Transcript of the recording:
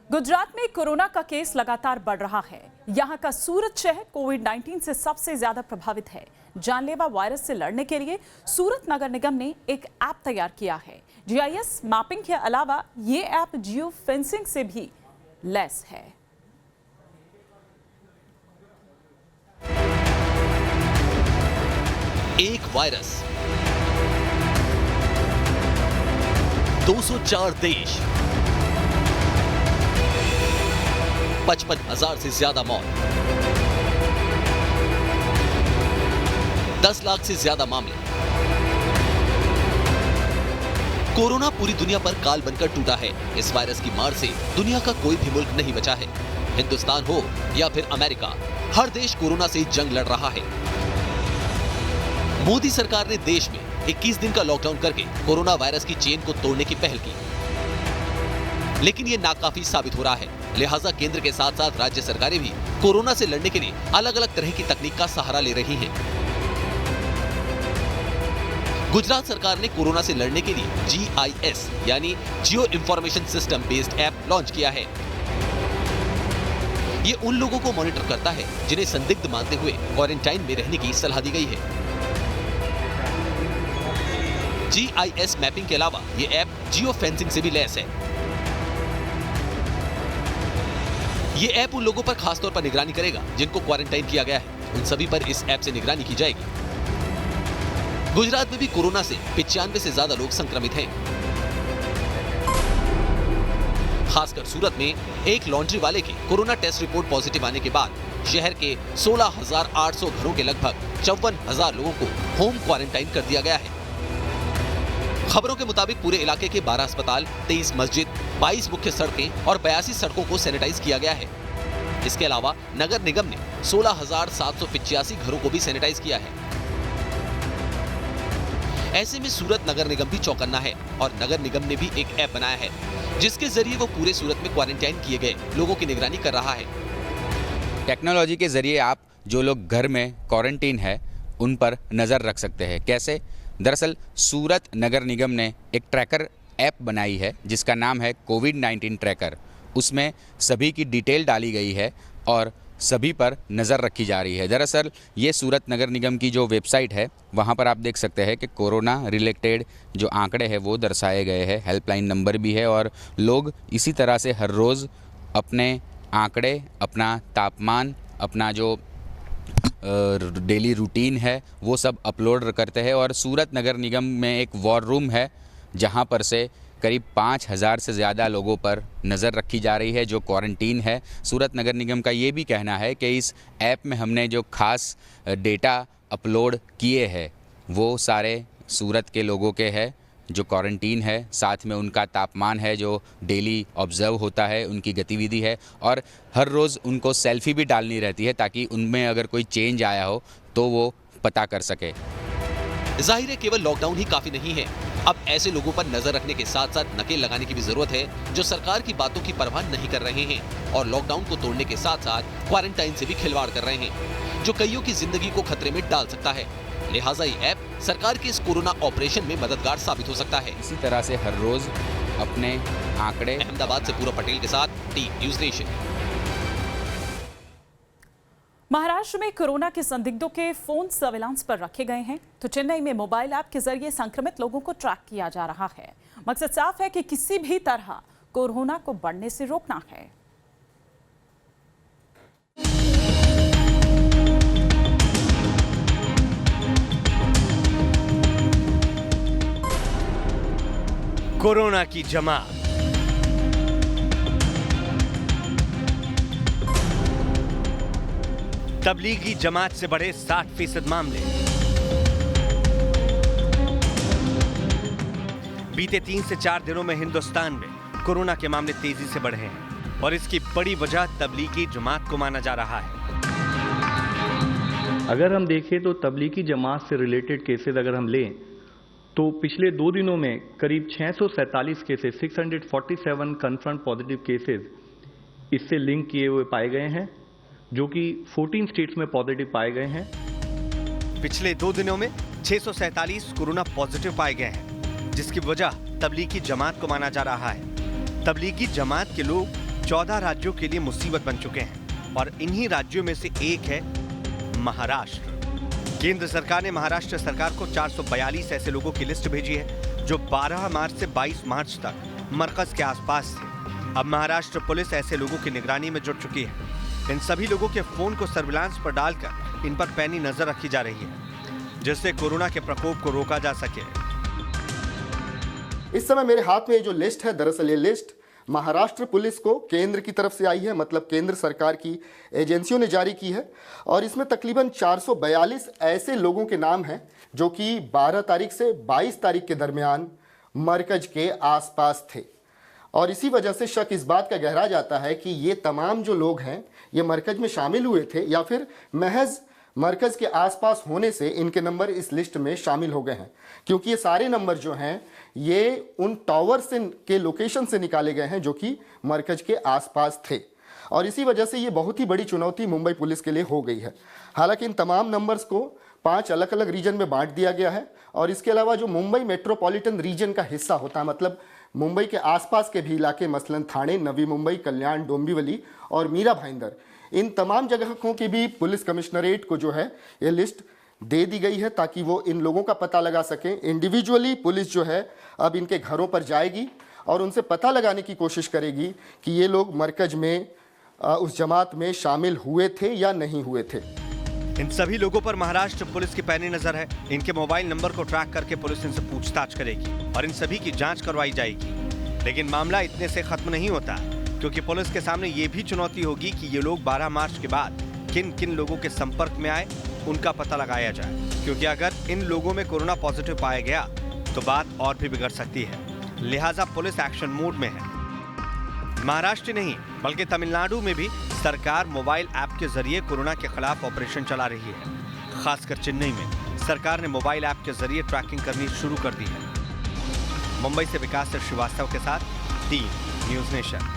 गुजरात में कोरोना का केस लगातार बढ़ रहा है। यहाँ का सूरत शहर कोविड-19 से सबसे ज्यादा प्रभावित है। जानलेवा वायरस से लड़ने के लिए सूरत नगर निगम ने एक ऐप तैयार किया है। जीआईएस मैपिंग के अलावा ये ऐप जियो फेंसिंग से भी लैस है। एक वायरस, 204 देश, 55,000 से ज्यादा मौत, 10 लाख से ज्यादा मामले। कोरोना पूरी दुनिया पर काल बनकर टूटा है। इस वायरस की मार से दुनिया का कोई भी मुल्क नहीं बचा है। हिंदुस्तान हो या फिर अमेरिका, हर देश कोरोना से जंग लड़ रहा है। मोदी सरकार ने देश में 21 दिन का लॉकडाउन करके कोरोना वायरस की चेन को तोड़ने की पहल की, लेकिन ये नाकाफी साबित हो रहा है। लिहाजा केंद्र के साथ साथ राज्य सरकारें भी कोरोना से लड़ने के लिए अलग अलग तरह की तकनीक का सहारा ले रही हैं। गुजरात सरकार ने कोरोना से लड़ने के लिए GIS यानी geo information system based app launch किया है। ये उन लोगों को मॉनिटर करता है जिन्हें संदिग्ध मानते हुए क्वारंटाइन में रहने की सलाह दी गई है। GIS मैपिंग के अलावा ये ऐप जियो फेंसिंग से भी लैस है। ये ऐप उन लोगों पर खासतौर पर निगरानी करेगा जिनको क्वारंटाइन किया गया है। उन सभी पर इस ऐप से निगरानी की जाएगी। गुजरात में भी कोरोना से 95 से ज्यादा लोग संक्रमित हैं। खासकर सूरत में एक लॉन्ड्री वाले की कोरोना टेस्ट रिपोर्ट पॉजिटिव आने के बाद शहर के 16,800 घरों के लगभग 54,000 लोगों को होम क्वारंटाइन कर दिया गया है। खबरों के मुताबिक पूरे इलाके के 12 अस्पताल, 23 मस्जिद, 22 मुख्य सड़कें और 82 सड़कों को सैनिटाइज किया गया है। इसके अलावा नगर निगम ने 16,785 घरों को भी सैनिटाइज किया है। ऐसे में सूरत नगर निगम भी चौकन्ना है और नगर निगम ने भी एक ऐप बनाया है जिसके जरिए वो पूरे सूरत में क्वारंटाइन किए गए लोगों की निगरानी कर रहा है। टेक्नोलॉजी के जरिए आप जो लोग घर में क्वारंटीन है उन पर नज़र रख सकते हैं। कैसे? दरअसल सूरत नगर निगम ने एक ट्रैकर ऐप बनाई है जिसका नाम है कोविड-19 ट्रैकर। उसमें सभी की डिटेल डाली गई है और सभी पर नज़र रखी जा रही है। दरअसल ये सूरत नगर निगम की जो वेबसाइट है वहाँ पर आप देख सकते हैं कि कोरोना रिलेटेड जो आंकड़े हैं वो दर्शाए गए हैं। हेल्पलाइन नंबर भी है और लोग इसी तरह से हर रोज़ अपने आंकड़े, अपना तापमान, अपना जो डेली रूटीन है वो सब अपलोड करते हैं। और सूरत नगर निगम में एक वॉर रूम है जहां पर से करीब 5,000 से ज़्यादा लोगों पर नज़र रखी जा रही है जो क्वारंटीन है। सूरत नगर निगम का ये भी कहना है कि इस ऐप में हमने जो खास डेटा अपलोड किए हैं वो सारे सूरत के लोगों के हैं जो क्वारंटीन है, साथ में उनका तापमान है जो डेली ऑब्जर्व होता है, उनकी गतिविधि है और हर रोज़ उनको सेल्फी भी डालनी रहती है ताकि उनमें अगर कोई चेंज आया हो तो वो पता कर सके। जाहिर है केवल लॉकडाउन ही काफी नहीं है। अब ऐसे लोगों पर नजर रखने के साथ साथ नकेल लगाने की भी जरूरत है जो सरकार की बातों की परवाह नहीं कर रहे हैं और लॉकडाउन को तोड़ने के साथ साथ क्वारंटाइन से भी खिलवाड़ कर रहे हैं जो कईयों की जिंदगी को खतरे में डाल सकता है। लिहाजा ये ऐप सरकार के इस कोरोना ऑपरेशन में मददगार साबित हो सकता है। इसी तरह से हर रोज़ अपने आंकड़े। अहमदाबाद से पूरा पटेल के साथ टीम न्यूज़ नेशन। महाराष्ट्र में कोरोना के संदिग्धों के फोन सर्विलांस पर रखे गए हैं तो चेन्नई में मोबाइल ऐप के जरिए संक्रमित लोगों को ट्रैक किया जा रहा है। मकसद साफ है कि किसी भी तरह कोरोना को बढ़ने से रोकना है। कोरोना की जमात, तबलीगी जमात से बढ़े 60% मामले। बीते 3 से 4 दिनों में हिंदुस्तान में कोरोना के मामले तेजी से बढ़े हैं और इसकी बड़ी वजह तबलीगी जमात को माना जा रहा है। अगर हम देखें तो तबलीगी जमात से रिलेटेड केसेस अगर हम लें तो पिछले 2 दिनों में करीब 647 केसेस, 647 कंफर्म पॉजिटिव केसेस इससे लिंक किए हुए पाए गए हैं जो कि 14 स्टेट्स में पॉजिटिव पाए गए हैं। पिछले 2 दिनों में 647 कोरोना पॉजिटिव पाए गए हैं जिसकी वजह तबलीगी जमात को माना जा रहा है। तबलीगी जमात के लोग 14 राज्यों के लिए मुसीबत बन चुके हैं और इन्हीं राज्यों में से एक है महाराष्ट्र। केंद्र सरकार ने महाराष्ट्र सरकार को 442 ऐसे लोगों की लिस्ट भेजी है जो 12 मार्च से 22 मार्च तक मरकज के आसपास थे। अब महाराष्ट्र पुलिस ऐसे लोगों की निगरानी में जुट चुकी है। इन सभी लोगों के फोन को सर्विलांस पर डालकर इन पर पैनी नजर रखी जा रही है, जिससे कोरोना के प्रकोप को रोका जा सके। इस समय मेरे हाथ में ये जो लिस्ट है, दरअसल ये लिस्ट महाराष्ट्र पुलिस को केंद्र की तरफ से आई है, मतलब केंद्र सरकार की एजेंसियों ने जारी की है। और इसमें तकरीबन 442 ऐसे लोगों के नाम हैं जो कि 12 तारीख से 22 तारीख के दरमियान मरकज के आसपास थे। और इसी वजह से शक इस बात का गहरा जाता है कि ये तमाम जो लोग हैं ये मरकज में शामिल हुए थे या फिर महज मरकज के आसपास होने से इनके नंबर इस लिस्ट में शामिल हो गए हैं, क्योंकि ये सारे नंबर जो हैं ये उन टावर से के लोकेशन से निकाले गए हैं जो कि मरकज के आसपास थे। और इसी वजह से ये बहुत ही बड़ी चुनौती मुंबई पुलिस के लिए हो गई है। हालांकि इन तमाम नंबर्स को 5 अलग अलग रीजन में बांट दिया गया है और इसके अलावा जो मुंबई मेट्रोपॉलिटन रीजन का हिस्सा होता है, मतलब मुंबई के आसपास के भी इलाके, मसलन थाने, नवी मुंबई, कल्याण, डोंबिवली और मीरा भाईंदर, इन तमाम जगहों की भी पुलिस कमिश्नरेट को जो है ये लिस्ट दे दी गई है ताकि वो इन लोगों का पता लगा सकें। इंडिविजुअली पुलिस जो है अब इनके घरों पर जाएगी और उनसे पता लगाने की कोशिश करेगी कि ये लोग मरकज में उस जमात में शामिल हुए थे या नहीं हुए थे। इन सभी लोगों पर महाराष्ट्र पुलिस की पैनी नजर है। इनके मोबाइल नंबर को ट्रैक करके पुलिस इनसे पूछताछ करेगी और इन सभी की जांच करवाई जाएगी। लेकिन मामला इतने से खत्म नहीं होता, क्योंकि पुलिस के सामने ये भी चुनौती होगी कि ये लोग 12 मार्च के बाद किन किन लोगों के संपर्क में आए, उनका पता लगाया जाए। क्योंकि अगर इन लोगों में कोरोना पॉजिटिव पाया गया तो बात और भी बिगड़ सकती है। लिहाजा पुलिस एक्शन मोड में है। महाराष्ट्र नहीं बल्कि तमिलनाडु में भी सरकार मोबाइल ऐप के जरिए कोरोना के खिलाफ ऑपरेशन चला रही है। खासकर चेन्नई में सरकार ने मोबाइल ऐप के जरिए ट्रैकिंग करनी शुरू कर दी है। मुंबई से विकास श्रीवास्तव के साथ टीम न्यूज़ नेशन।